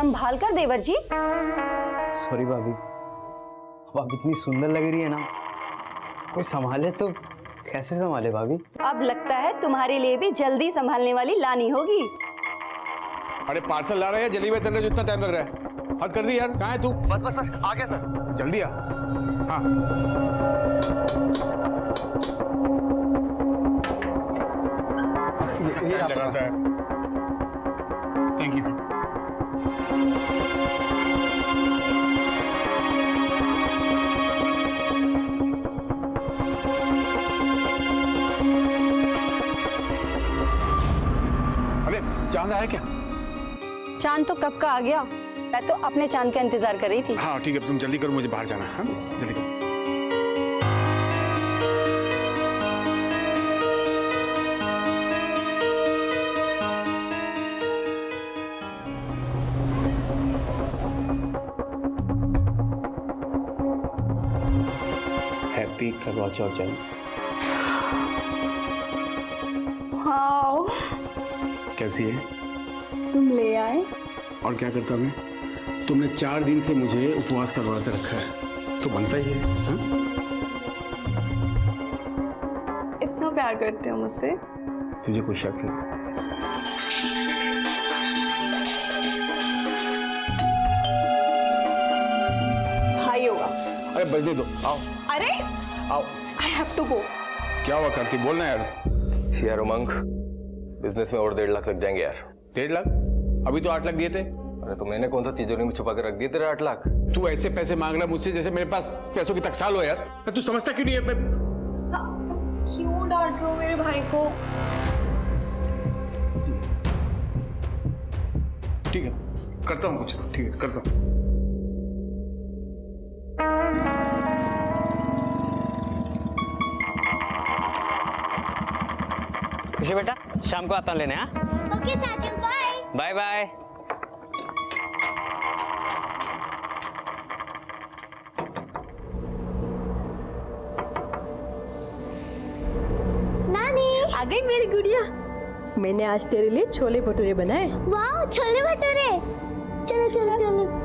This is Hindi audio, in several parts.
संभाल कर देवर जी। सॉरी भाभी, अब आप इतनी सुंदर लग रही है ना, कोई संभाले तो कैसे संभाले भाभी? अब लगता है तुम्हारे लिए भी जल्दी संभालने वाली लानी होगी। अरे पार्सल ला रहे हैं, जल्दी में तेरे जितना टाइम लग रहा है। हद कर दी यार, कहाँ है तू? बस बस सर, आ गया सर। जल्दी आ। हाँ ये लगाता है। Thank you. अरे चांद आया क्या? चांद तो कब का आ गया, मैं तो अपने चांद का इंतजार कर रही थी। हाँ ठीक है, तुम जल्दी करो, मुझे बाहर जाना है। हाँ जल्दी करो। हैप्पी करवा चौथ चांद। हाँ, कैसी है? तुम ले आए। और क्या करता मैं? तुमने 4 दिन से मुझे उपवास करवा कर रखा है, तो बनता ही है। हाँ? इतना प्यार करते हो मुझसे? तुझे कोई शक है? भाई होगा। अरे बजने दो, आओ अरे आओ। I have to go. क्या हुआ करती, बोलना यार। यार उमंग, बिजनेस में और 1.5 लाख लग जाएंगे यार। 1.5 लाख? अभी तो 8 लाख दिए थे। अरे तो मैंने कौन सा तिजोरी में छुपा के रख दिए तेरे 8 लाख? तू ऐसे पैसे मांग रहा मुझसे जैसे मेरे पास पैसों की टकसाल हो यार। तू समझता क्यों नहीं है? क्यों डांट रहे हो मेरे भाई को? ठीक है, करता हूँ कुछ। ठीक है, करता हूँ। खुशी बेटा, शाम को आता हूँ लेने। हाँ ओके चाचू, बाय बाय बाय। नानी। आ गई मेरी गुड़िया। मैंने आज तेरे लिए छोले भटूरे बनाए। वाह, छोले भटूरे। चलो चलो चलो।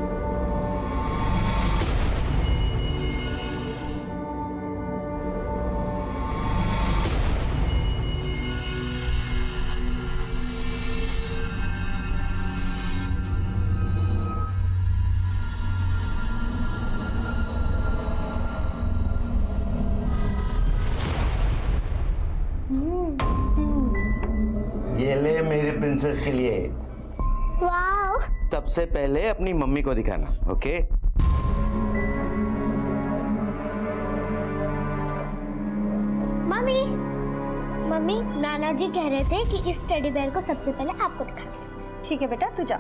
ये ले मेरी प्रिंसेस के लिए। वाह। सबसे पहले अपनी मम्मी को दिखाना, ओके? मम्मी, मम्मी, नाना जी कह रहे थे कि इस टेडी बेयर को सबसे पहले आपको दिखाना। ठीक है बेटा, तू जा।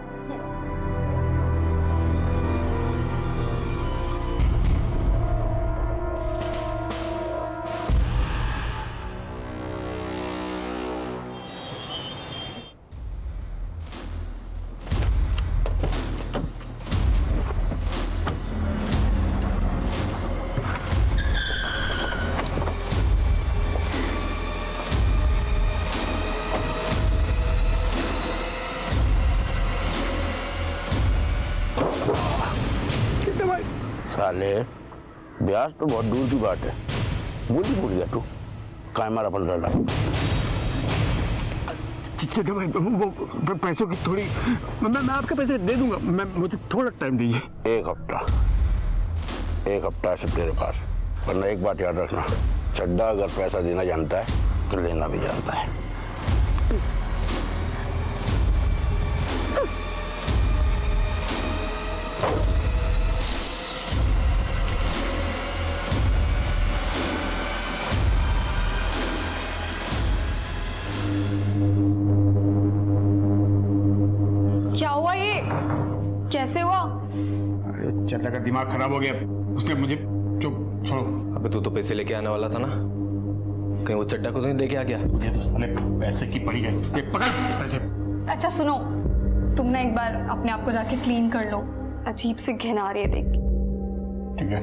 साले, ब्याज तो बहुत दूर की बात है। भूल गया तू। काय मारा 15 लाख। चिट्टे भाई, वो पैसों की थोड़ी मैं आपके पैसे दे दूंगा। मुझे थोड़ा टाइम दीजिए। 1 हफ्ता से तेरे पास। वरना एक बात याद रखना, चड्डा अगर पैसा देना जानता है तो लेना भी जानता है। क्या हुआ ये? कैसे हुआ? अरे चड्डा का दिमाग खराब हो गया, उसने मुझे। चुप, छोड़ो। अबे तू तो पैसे लेके आने वाला था ना, कहीं वो चड्डा को तो नहीं लेके आ गया? मुझे तो साले पैसे की पड़ी गई। ये पकड़ पैसे। अच्छा सुनो, तुम ना एक बार अपने आप को जाके क्लीन कर लो, अजीब सी घिन आ रही है देख के। ठीक है।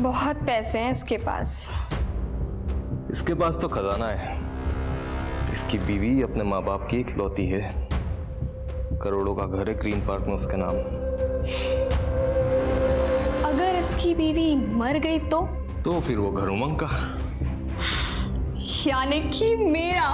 बहुत पैसे हैं इसके पास। इसके पास तो खजाना है। इसकी बीवी अपने माँ बाप की इकलौती है। करोड़ों का घर है ग्रीन पार्क में उसके नाम। अगर इसकी बीवी मर गई तो फिर वो घर उमंग का। यानी कि मेरा।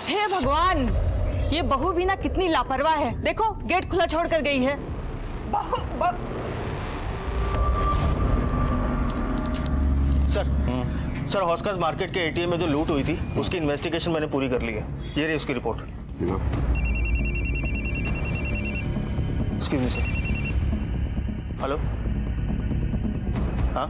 हे भगवान, ये बहू भी ना कितनी लापरवाह है। देखो गेट खुला छोड़ कर गई है। सर हॉस्कर्स मार्केट के एटीएम में जो लूट हुई थी उसकी इन्वेस्टिगेशन मैंने पूरी कर ली है। ये रही उसकी report. Excuse me sir. Hello, हाँ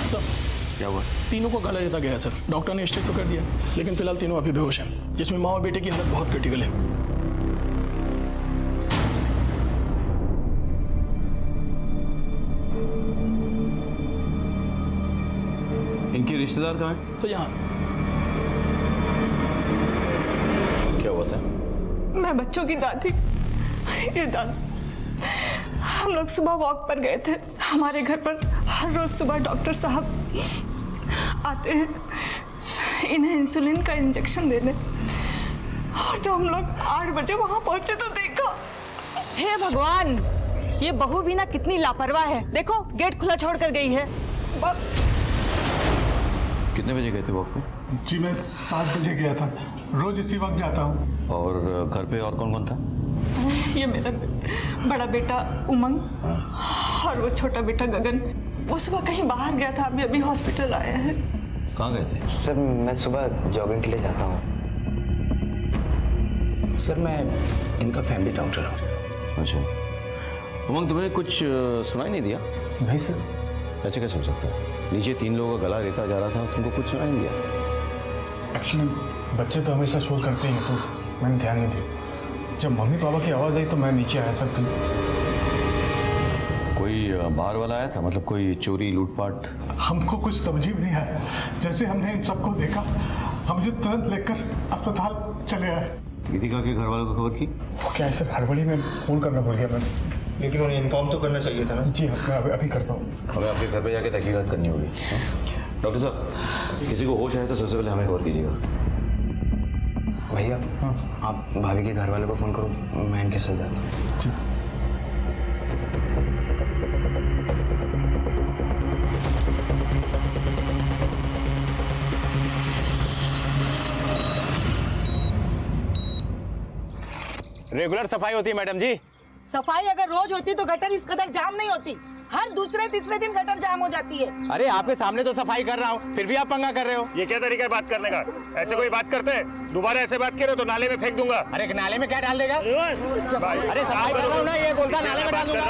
सर क्या हुआ? तीनों को गला देता गया है सर। डॉक्टर ने स्टेज तो कर दिया, लेकिन फिलहाल तीनों अभी बेहोश हैं, जिसमें माँ और बेटे की हालत बहुत क्रिटिकल है। इनके रिश्तेदार कहाँ हैं? सर यहाँ क्या हुआ था? मैं बच्चों की दादी। ये दादा, हम लोग सुबह वॉक पर गए थे। हमारे घर पर हर रोज सुबह डॉक्टर साहब आते हैं इन्हें इंसुलिन का इंजेक्शन देने। और जब हम लोग 8 बजे वहां पहुंचे तो देखा। हे भगवान, ये बहू भी ना कितनी लापरवाह है। देखो गेट खुला छोड़ कर गई है। कितने बजे गए थे वॉक पे? जी मैं 7 बजे गया था, रोज इसी वक्त जाता हूँ। और घर पे और कौन कौन था? ये मेरा बड़ा बेटा उमंग और वो छोटा बेटा गगन। वो सुबह कहीं बाहर गया था, अभी अभी हॉस्पिटल आया है। कहाँ गए थे? सर मैं सुबह जॉगिंग के लिए जाता हूँ। सर मैं इनका फैमिली डॉक्टर हूँ। अच्छा, उमंग तुम्हें कुछ सुनाई नहीं दिया? नहीं सर। ऐसे कैसे हो सकता है? नीचे 3 लोगों का गला रेता जा रहा था, तुमको कुछ सुनाई नहीं दिया? एक्चुअली बच्चे तो हमेशा शोर करते हैं, तो मैंने ध्यान नहीं दिया। जब मम्मी पापा की आवाज़ आई तो मैं नीचे आया सर। कोई बाहर वाला आया था? मतलब कोई चोरी लूटपाट? हमको कुछ समझ ही नहीं आया। जैसे हमने इन सबको देखा, हम ये तुरंत लेकर अस्पताल चले आए। गीतिका के घर वालों को खबर की? क्या है सर, हड़बड़ी में फ़ोन करना भूल गया मैंने। लेकिन उन्हें इन्फॉर्म तो करना चाहिए था ना। जी हाँ, मैं अभी करता हूँ। हमें आपके घर पे जाके तहकीकात करनी होगी। डॉक्टर साहब, किसी को होश आए तो सबसे पहले हमें खबर कीजिएगा। भैया आप भाभी के घर वालों को फ़ोन करो, मैं इनके साथ जाता हूँ। जी। रेगुलर सफाई होती है मैडम जी। सफाई अगर रोज होती तो गटर इस कदर जाम नहीं होती। हर दूसरे तीसरे दिन गटर जाम हो जाती है। अरे आपके सामने तो सफाई कर रहा हूँ, फिर भी आप पंगा कर रहे हो। ये क्या तरीका है बात करने का? ऐसे कोई बात करते हैं? दोबारा ऐसे बात करे तो नाले में फेंक दूंगा। अरे नाले में क्या डाल देगा? अरे सफाई कर रहा हूँ ना, ये बोलता नाले में डाल दूंगा।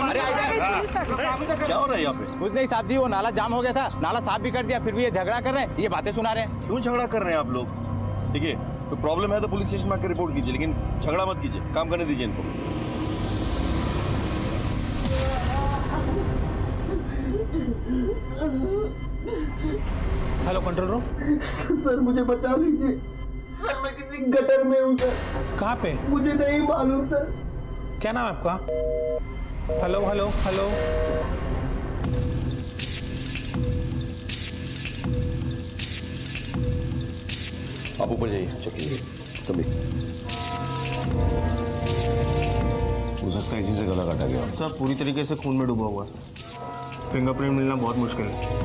अरे क्या हो रहा है यहाँ पे? कुछ नहीं साहब जी, वो नाला जाम हो गया था, नाला साफ भी कर दिया, फिर भी ये झगड़ा कर रहे हैं, ये बातें सुना रहे हैं। क्यों झगड़ा कर रहे हैं आप लोग? देखिए, कोई प्रॉब्लम है तो पुलिस स्टेशन में आकर रिपोर्ट कीजिए, लेकिन झगड़ा मत कीजिए। काम करने दीजिए इनको। Hello control room. सर मुझे बचा लीजिए सर, मैं किसी गटर में हूँ सर। कहाँ पे? मुझे नहीं मालूम सर। क्या नाम है आपका? Hello hello hello. आप ऊपर जाइए, चलिए कभी हो सकता है इसी से गला काटा गया। सर पूरी तरीके से खून में डूबा हुआ है, फिंगरप्रिंट मिलना बहुत मुश्किल है।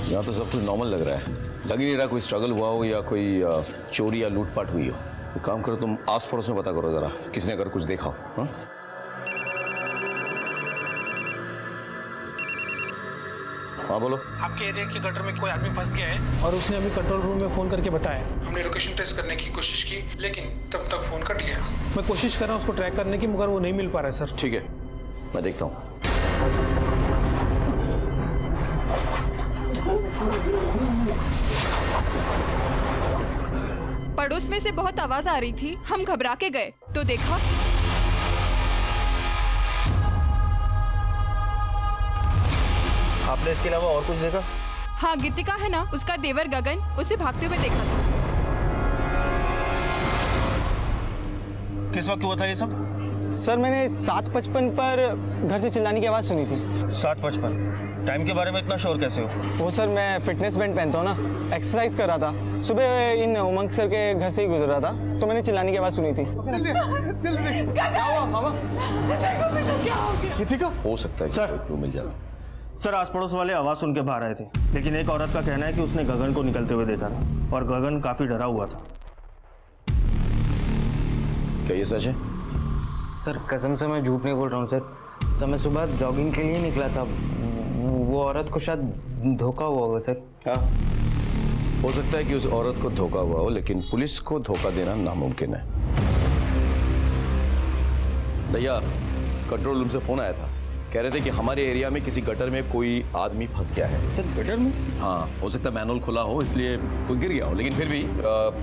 यहाँ तो सब कुछ नॉर्मल लग रहा है, लग ही नहीं रहा कोई स्ट्रगल हुआ हो या कोई चोरी या लूटपाट हुई हो। एक काम करो, तुम आस पड़ोस में पता करो जरा, किसने अगर कुछ देखा हो। हाँ हाँ बोलो। आपके एरिया के गटर में कोई आदमी फंस गया है और उसने अभी कंट्रोल रूम में फोन करके बताया। हमने लोकेशन ट्रेस करने की कोशिश की लेकिन तब तक फोन कट गया। मैं कोशिश कर रहा हूँ उसको ट्रैक करने की मगर वो नहीं मिल पा रहा है सर। ठीक है, मैं देखता हूँ। पड़ोस में से बहुत आवाज आ रही थी, हम घबरा के गए तो देखा आपने इसके अलावा और कुछ देखा? हाँ, गीतिका है ना, उसका देवर गगन उसे भागते हुए देखा था। किस वक्त हुआ था ये सब? सर मैंने 7:55 पर घर से चिल्लाने की आवाज़ सुनी थी। 7:55। टाइम के बारे में इतना श्योर कैसे हो? वो सर मैं फिटनेस बैंड पहनता हूँ ना, एक्सरसाइज कर रहा था। सुबह इन उमंग सर के घर से ही गुजर रहा था तो मैंने चिल्लाने की आवाज़ सुनी थी। क्या हुआ मामा? गीतिका? हो सकता है सर। कि क्लू मिल जाए। सर, आस पड़ोस वाले आवाज सुन के बाहर आए थे, लेकिन एक औरत का कहना है कि उसने गगन को निकलते हुए देखा था और गगन काफी डरा हुआ था। क्या ये सच है? सर कसम से मैं झूठ नहीं बोल रहा हूँ सर। सर मैं सुबह जॉगिंग के लिए निकला था, वो औरत को शायद धोखा हुआ होगा सर। हाँ, हो सकता है कि उस औरत को धोखा हुआ हो, लेकिन पुलिस को धोखा देना नामुमकिन है। भैया, कंट्रोल रूम से फोन आया था, कह रहे थे कि हमारे एरिया में किसी गटर में कोई आदमी फंस गया है। सर, गटर में? हाँ, हो सकता है मैनुअल खुला हो इसलिए कोई गिर गया हो, लेकिन फिर भी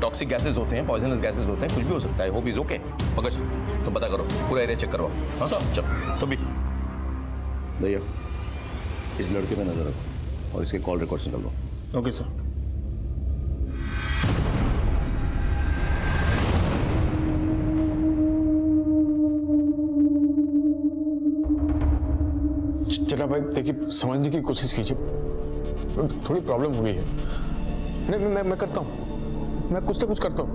टॉक्सिक गैसेस होते हैं, पॉइजनस गैसेस होते हैं, कुछ भी हो सकता है। Hope is okay. पंकज, तुम पता करो, पूरा एरिया चेक करवाओ। हाँ चल, तुम भी। भैया, इस लड़के पे नजर रखो और इसके कॉल रिकॉर्ड्स निकाल लो। Okay sir. चला भाई, देखिए समझने की कोशिश कीजिए, थोड़ी प्रॉब्लम हुई है। नहीं मैं करता हूँ, मैं कुछ ना कुछ करता हूँ।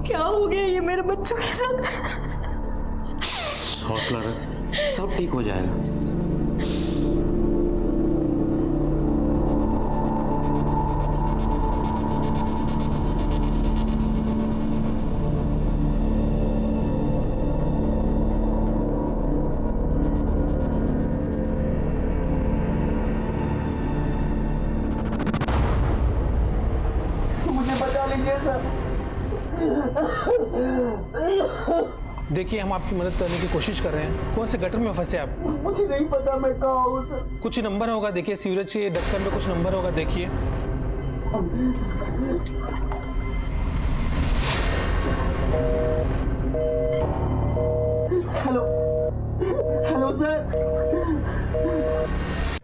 क्या हो गया ये मेरे बच्चों के साथ? हौसला रख, सब ठीक हो जाएगा। देखिए हम आपकी मदद करने की कोशिश कर रहे हैं। कौन से गटर में फंसे आप? मुझे नहीं पता मैं कहाँ हूँ सर। कुछ नंबर होगा, देखिए सीवरेज के ढक्कन में कुछ नंबर होगा, देखिए। Hello hello sir.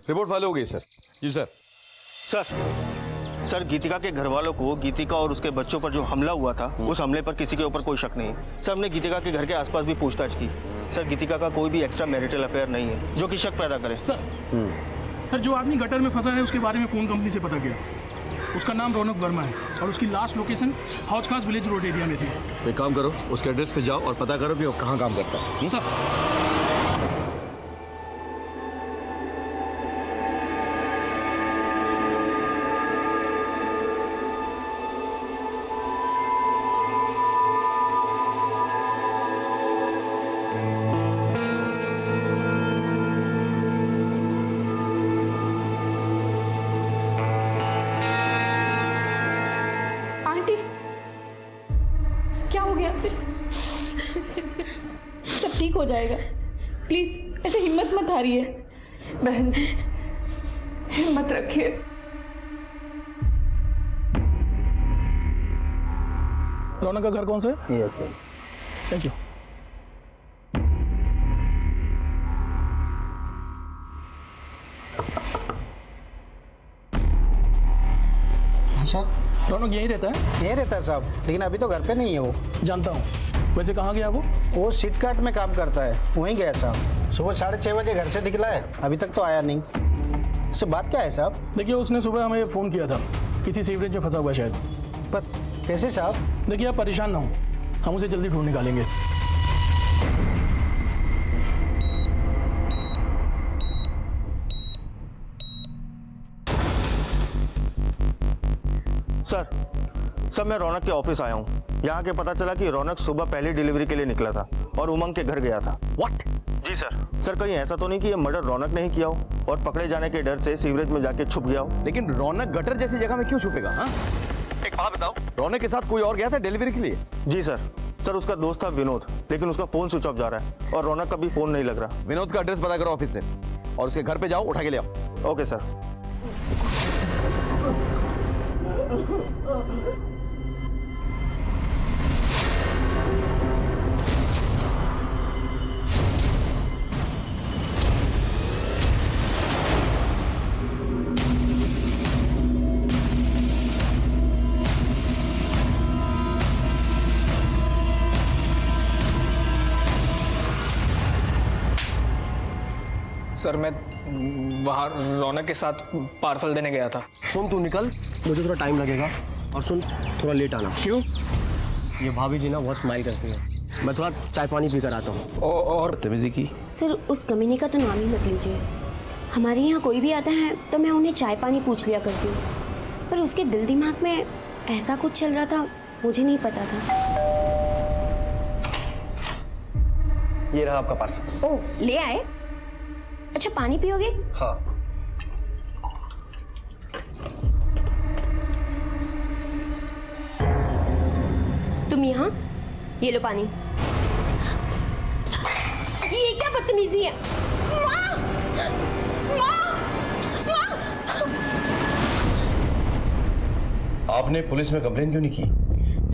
Report file हो गई सर। जी सर। सर, गीतिका के घर वालों को गीतिका और उसके बच्चों पर जो हमला हुआ था, उस हमले पर किसी के ऊपर कोई शक नहीं है। सर, हमने गीतिका के घर के आसपास भी पूछताछ की। सर, गीतिका का कोई भी एक्स्ट्रा मैरिटल अफेयर नहीं है जो कि शक पैदा करे। सर जो आदमी गटर में फंसा है उसके बारे में फ़ोन कंपनी से पता किया। उसका नाम रौनक वर्मा है और उसकी लास्ट लोकेशन हौज खास विलेज रोड एरिया में थी। एक काम करो, उसके एड्रेस पे जाओ और पता करो कि वो कहाँ काम करता है। सर सब ठीक हो जाएगा, प्लीज ऐसे हिम्मत मत हारिए। बहन जी हिम्मत रखिए। रौनक का घर कौन सा है? Yes sir. Thank you. अच्छा, रौनक यहीं रहता है? यहीं रहता है साहब, लेकिन अभी तो घर पे नहीं है वो। जानता हूँ। वैसे कहाँ गया वो सिटकाट में काम करता है, वहीं गया साहब। सुबह 6:30 बजे घर से निकला है, अभी तक तो आया नहीं। इससे बात क्या है साहब? देखिए उसने सुबह हमें फ़ोन किया था, किसी सीवरेज में फंसा हुआ है शायद। पर कैसे साहब? देखिए आप परेशान ना हो, हम उसे जल्दी ढूंढ निकालेंगे। सर, मैं रौनक के ऑफिस आया हूँ। यहाँ के पता चला कि रौनक सुबह पहली डिलीवरी के लिए निकला था और उमंग के घर गया था। व्हाट? Ji sir. सर कहीं ऐसा तो नहीं कि ये मर्डर रौनक ने ही किया हो और पकड़े जाने के डर से सीवरेज में जाके छुप गया हो? लेकिन रौनक गटर जैसी जगह में क्यों छुपेगा? हाँ, एक बात बताओ, रौनक के साथ कोई और गया था डिलीवरी के लिए? जी सर। सर उसका दोस्त था विनोद, लेकिन उसका फोन स्विच ऑफ जा रहा है और रौनक का भी फोन नहीं लग रहा। विनोद का एड्रेस पता करो ऑफिस से और उसके घर पे जाओ, उठा के ले आओ। Okay sir. सर मैं बाहर रौनक के साथ पार्सल देने गया था। सुन तू निकल, मुझे थोड़ा टाइम लगेगा। और सुन, थोड़ा लेट आना। क्यों? ये भाभी जी ना बहुत स्माइल करती हैं। मैं थोड़ा चाय पानी पी कर आता हूँ। और बदतमीजी की? सर उस कमीने का तो नाम ही मत लीजिए। हमारे यहाँ कोई भी आता है तो मैं उन्हें चाय पानी पूछ लिया करती हूँ, पर उसके दिल दिमाग में ऐसा कुछ चल रहा था, मुझे नहीं पता था। ये रहा आपका पार्सल। ओह, ले आए? अच्छा, पानी पियोगे? हाँ। तुम यहाँ? ये लो पानी। ये क्या बदतमीजी है? माँ! माँ! माँ! आपने पुलिस में कंप्लेन क्यों नहीं की?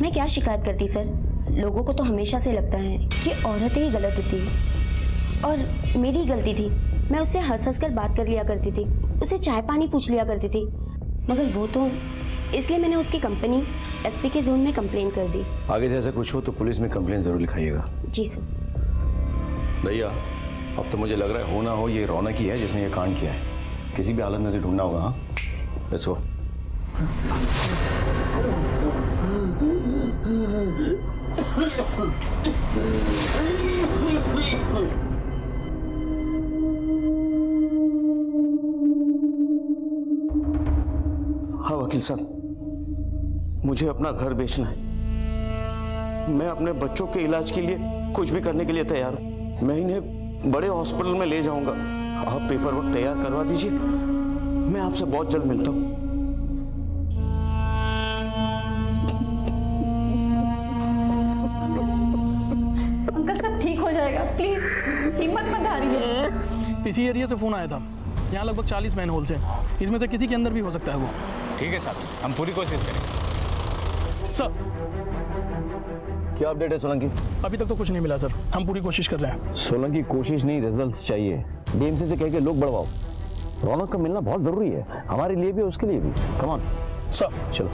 मैं क्या शिकायत करती सर? लोगों को तो हमेशा से लगता है कि औरतें ही गलत होती हैं और मेरी गलती थी। मैं उससे हंस हंस कर बात कर लिया करती थी, उसे चाय पानी पूछ लिया करती थी, मगर वो तो, इसलिए मैंने उसकी कंपनी एसपी के जोन में कंप्लेन कर दी। आगे से ऐसा कुछ हो तो पुलिस में कंप्लेन जरूर लिखाइएगा। जी सर। भैया अब तो मुझे लग रहा है हो ना हो ये रौनक ही है जिसने ये कांड किया है। किसी भी हालत में उसे ढूंढना होगा। हाँ, लेट्स गो। हाँ वकील साहब, मुझे अपना घर बेचना है। मैं अपने बच्चों के इलाज के लिए कुछ भी करने के लिए तैयार हूं। मैं इन्हें बड़े हॉस्पिटल में ले जाऊंगा। आप पेपर वर्क तैयार करवा दीजिए, मैं आपसे बहुत जल्द मिलता हूं। अंकल सब ठीक हो जाएगा, प्लीज हिम्मत मत हारिए। इसी एरिया से फ़ोन आया था। यहाँ लगभग 40 मैन होल्स हैं, इसमें से किसी के अंदर भी हो सकता है वो। ठीक है साहब, हम पूरी कोशिश करेंगे। सर क्या अपडेट है सोलंकी? अभी तक तो कुछ नहीं मिला सर, हम पूरी कोशिश कर रहे हैं। सोलंकी कोशिश नहीं, रिजल्ट्स चाहिए। डीएमसी से कह के लोग बढ़वाओ। रौनक का मिलना बहुत जरूरी है, हमारे लिए भी उसके लिए भी। Come on sir. चलो।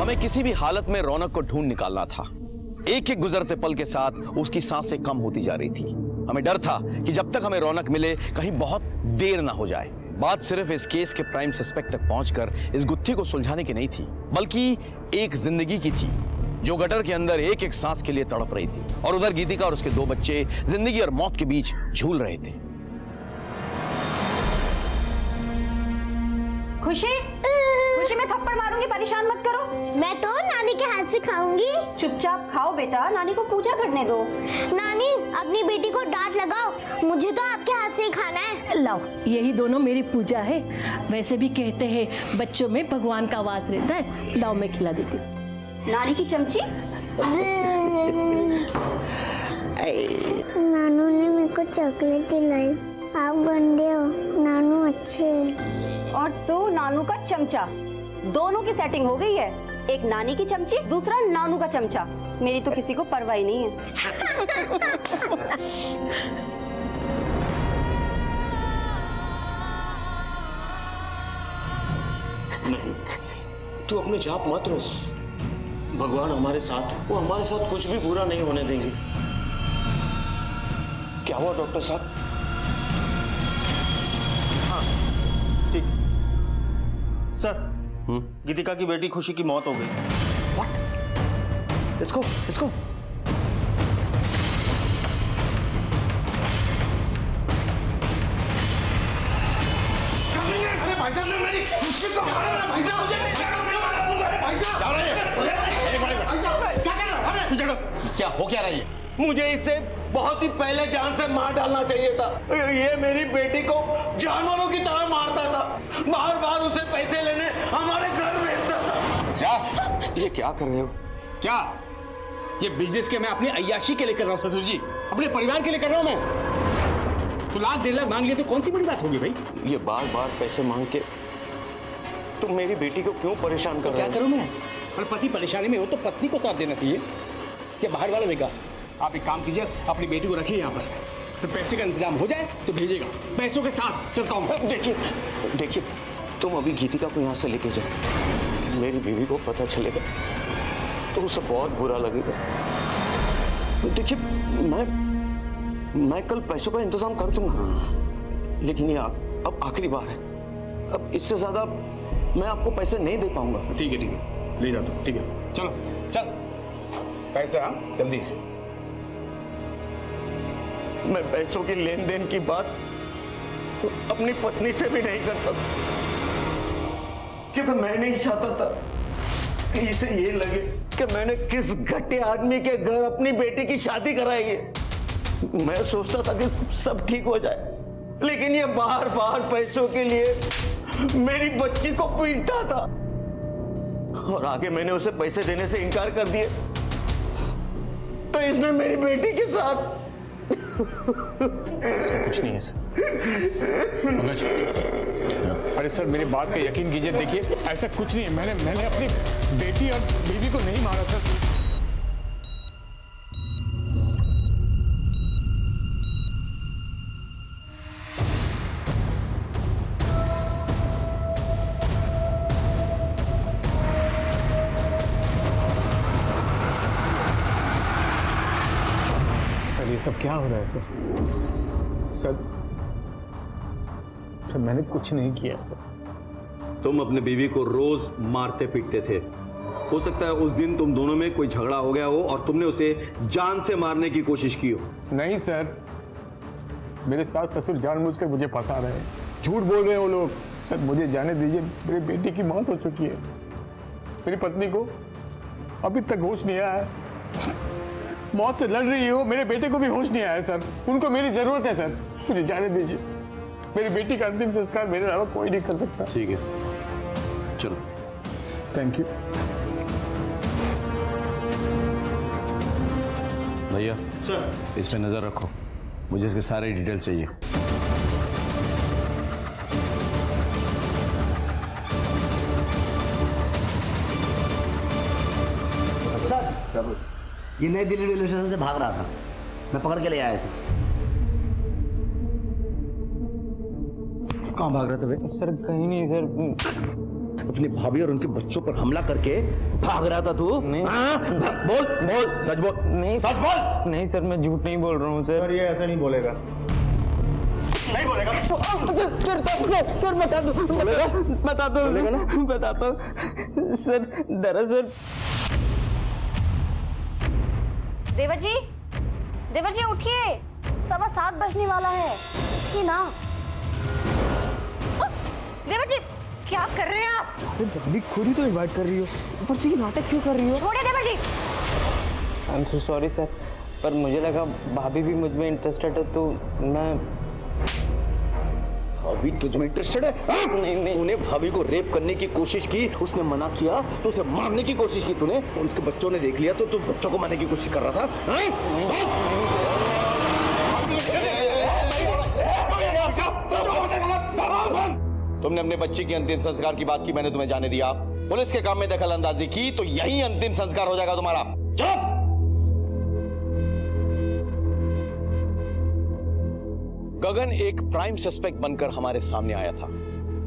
हमें किसी भी हालत में रौनक को ढूंढ निकालना था। एक एक गुजरते पल के साथ उसकी सांसें कम होती जा रही थी। हमें डर था कि जब तक हमें रौनक मिले कहीं बहुत देर ना हो जाए। बात सिर्फ इस केस के प्राइम सस्पेक्ट तक पहुंचकर इस गुत्थी को सुलझाने की नहीं थी, बल्कि एक जिंदगी की थी जो गटर के अंदर एक एक सांस के लिए तड़प रही थी, और उधर गीतिका और उसके 2 बच्चे जिंदगी और मौत के बीच झूल रहे थे। खुशी, खुशी मैं थप्पड़ मारूंगी, परेशान मत करो। मैं तो नानी के हाथ से खाऊंगी। चुपचाप खाओ बेटा, नानी को पूजा करने दो। नानी अपनी बेटी को डांट लगाओ, मुझे तो आपके हाथ से ही खाना है। लाओ, यही दोनों मेरी पूजा है। वैसे भी कहते हैं बच्चों में भगवान का वास रहता है। लाओ मैं खिला देती हूँ। नानी की चमची। नानू ने मेरे को चॉकलेट दिलाई। आप गंदे हो, नानू अच्छे हैं। और तू नानू का चमचा। दोनों की सेटिंग हो गई है, एक नानी की चमची, दूसरा नानू का चमचा। मेरी तो किसी को परवाह ही नहीं है। नहीं, तू अपने जाप मत रो। भगवान हमारे साथ, वो हमारे साथ कुछ भी बुरा नहीं होने देंगे। क्या हुआ डॉक्टर साहब? हाँ ठीक। सर, गीतिका की बेटी खुशी की मौत हो गई। What? इसको इसको भाई साहब मेरी खुशी को भाई साहब क्या कर रहा है? क्या हो क्या रही है? मुझे इससे बहुत ही पहले जान से मार डालना चाहिए था। ये मेरी बेटी को जानवरों की तरह मारता था, बार बार उसे पैसे लेने हमारे घर भेजता था। क्या? ये क्या कर रहे हो? क्या? ये बिजनेस के मैं अपनी अय्याशी के लिए कर रहा हूँ ससुर जी, अपने परिवार के लिए कर रहा हूँ मैं। तो लाख 1.5 लाख मांग लिए तो कौन सी बड़ी बात होगी भाई? ये बार बार पैसे मांग के तुम मेरी बेटी को क्यों परेशान कर रहे हो? क्या करूं मैं? और पति परेशानी में हो तो पत्नी को साथ देना चाहिए कि बाहर वालों ने कहा आप एक काम कीजिए, अपनी बेटी को रखिए यहाँ पर, तो पैसे का इंतजाम हो जाए तो भेजिएगा, पैसों के साथ चलता हूँ। देखिए तुम अभी गीतिका को यहाँ से लेके जाओ, मेरी बीवी को पता चलेगा तो उसे बहुत बुरा लगेगा। देखिए मैं कल पैसों का इंतजाम कर दूंगा, लेकिन ये अब आखिरी बार है, अब इससे ज्यादा मैं आपको पैसे नहीं दे पाऊंगा। ठीक है ले जाता हूँ। ठीक है चलो चल पैसे, हाँ जल्दी। मैं पैसों की लेन देन की बात तो अपनी पत्नी से भी नहीं करता था, क्योंकि मैं नहीं चाहता था कि इसे ये लगे कि मैंने किस घटिया आदमी के घर अपनी बेटी की शादी कराई है। मैं सोचता था कि सब ठीक हो जाए, लेकिन ये बार बार पैसों के लिए मेरी बच्ची को पीटता था, और आगे मैंने उसे पैसे देने से इनकार कर दिए तो इसने मेरी बेटी के साथ सर कुछ नहीं है सर। पंकज, अरे सर मेरी बात का यकीन कीजिए, देखिए ऐसा कुछ नहीं है, मैंने अपनी बेटी और बीवी को नहीं मारा सर। ये सब क्या हो रहा है सर? सर मैंने कुछ नहीं किया सर। तुम अपने बीवी को रोज मारते पीटते थे, हो सकता है उस दिन तुम दोनों में कोई झगड़ा हो गया हो और तुमने उसे जान से मारने की कोशिश की हो। नहीं सर, मेरे सास ससुर जानबूझकर मुझे फंसा रहे हैं, झूठ बोल रहे हैं वो लोग। सर मुझे जाने दीजिए, मेरी बेटी की मौत हो चुकी है, मेरी पत्नी को अभी तक होश नहीं आया है, मौत से लड़ रही हो, मेरे बेटे को भी होश नहीं आया सर, उनको मेरी जरूरत है सर, मुझे जाने दीजिए। मेरी बेटी का अंतिम संस्कार मेरे अलावा कोई नहीं कर सकता। ठीक है चलो। Thank you. भैया सर इस पे नजर रखो, मुझे इसके सारे डिटेल चाहिए। ये नई दिल्ली रेलवे स्टेशन से भाग रहा था, मैं पकड़ के ले आया इसे। कहाँ भाग रहे थे भाई? सर कहीं नहीं सर। अपनी भाभी और उनके बच्चों पर हमला करके भाग रहा था तू? नहीं। बोल बोल सच बोल। नहीं सच बोल। नहीं सर, मैं झूठ नहीं बोल रहा हूँ सर। ये ऐसा नहीं बोलेगा, नहीं बोलेगा। सर बता दो, बताता हूँ सर। दरअसल देवर जी उठिए, 7:15 बजने वाला है, उठिए ना। देवर जी क्या कर रहे हैं आप? भाभी खुद ही तो इनवाइट कर रही हो, ऊपर से ये नाटक क्यों कर रही हो? छोड़िए देवर जी। I am so sorry sir, पर मुझे लगा भाभी भी मुझ में इंटरेस्टेड है तो मैं। भाभी तुझ में इंटरेस्टेड है? नहीं। तूने भाभी को रेप करने की कोशिश की, उसने मना किया तो उसे मारने की कोशिश की तूने, और उसके बच्चों ने देख लिया तो तू बच्चों को मारने की कोशिश कर रहा था। तुमने अपने बच्चे के अंतिम संस्कार की बात की, मैंने तुम्हें जाने दिया। पुलिस के काम में दखल अंदाजी की तो यही अंतिम संस्कार हो जाएगा तुम्हारा। चुप! गगन एक प्राइम सस्पेक्ट बनकर हमारे सामने आया था,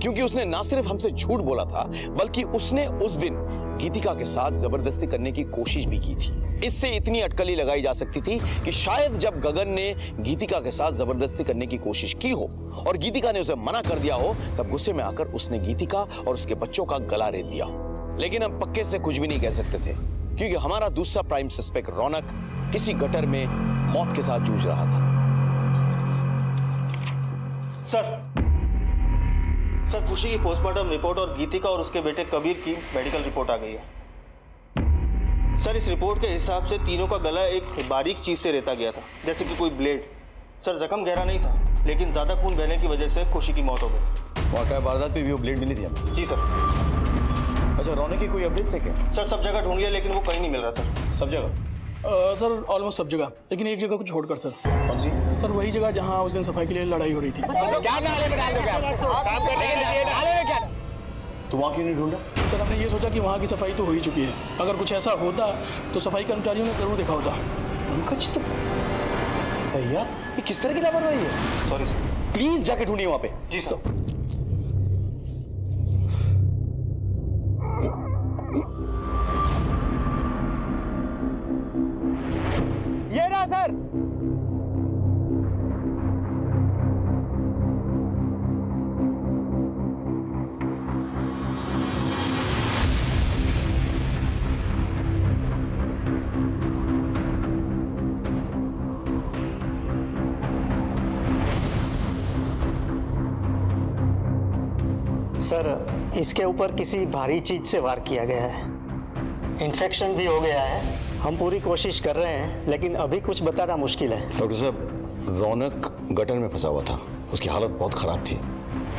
क्योंकि उसने ना सिर्फ हमसे झूठ बोला था, बल्कि उसने उस दिन गीतिका के साथ जबरदस्ती करने की कोशिश भी की थी। इससे इतनी अटकली लगाई जा सकती थी कि शायद जब गगन ने गीतिका के साथ जबरदस्ती करने की कोशिश की हो और गीतिका ने उसे मना कर दिया हो, तब गुस्से में आकर उसने गीतिका और उसके बच्चों का गला रेत दिया हो। लेकिन हम पक्के से कुछ भी नहीं कह सकते थे, क्योंकि हमारा दूसरा प्राइम सस्पेक्ट रौनक किसी गटर में मौत के साथ जूझ रहा था। सर खुशी की पोस्टमार्टम रिपोर्ट और गीतिका और उसके बेटे कबीर की मेडिकल रिपोर्ट आ गई है। सर इस रिपोर्ट के हिसाब से तीनों का गला एक बारीक चीज से रेता गया था, जैसे कि कोई ब्लेड। सर जख्म गहरा नहीं था, लेकिन ज्यादा खून बहने की वजह से खुशी की मौत हो गई। वाकई वारदात पे भी वो ब्लेड मिली थी हमें? जी सर। अच्छा, रौनक की कोई अपडेट्स है क्या? सर सब जगह ढूंढ लिया लेकिन वो कहीं नहीं मिल रहा सर। सब जगह? सर ऑलमोस्ट सब जगह, लेकिन एक जगह को छोड़कर सर। कौन सी? सर वही जगह जहाँ उस दिन सफाई के लिए लड़ाई हो रही थी। तो वहाँ क्यों नहीं ढूंढा? सर हमने ये सोचा कि वहाँ की सफाई तो हो ही चुकी है, अगर कुछ ऐसा होता तो सफाई कर्मचारियों ने जरूर देखा होता। पंकज तो भैया ये किस तरह की लापरवाही है? Sorry sir. प्लीज जाके ढूंढिए वहाँ पे। जी सर। ये रहा सर। सर इसके ऊपर किसी भारी चीज से वार किया गया है, इन्फेक्शन भी हो गया है। हम पूरी कोशिश कर रहे हैं लेकिन अभी कुछ बताना मुश्किल है। डॉक्टर साहब, रौनक गटर में फंसा हुआ था, उसकी हालत बहुत खराब थी,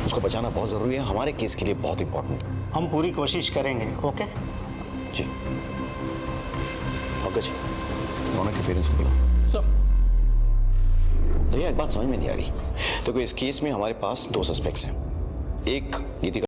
उसको बचाना बहुत जरूरी है, हमारे केस के लिए बहुत इंपॉर्टेंट। हम पूरी कोशिश करेंगे। ओके जी। पंकज, रौनक के पेरेंट्स को बुलाओ। सर भैया एक बात समझ में नहीं आ रही। देखो इस केस में हमारे पास 2 सस्पेक्ट्स हैं, एक गीतिका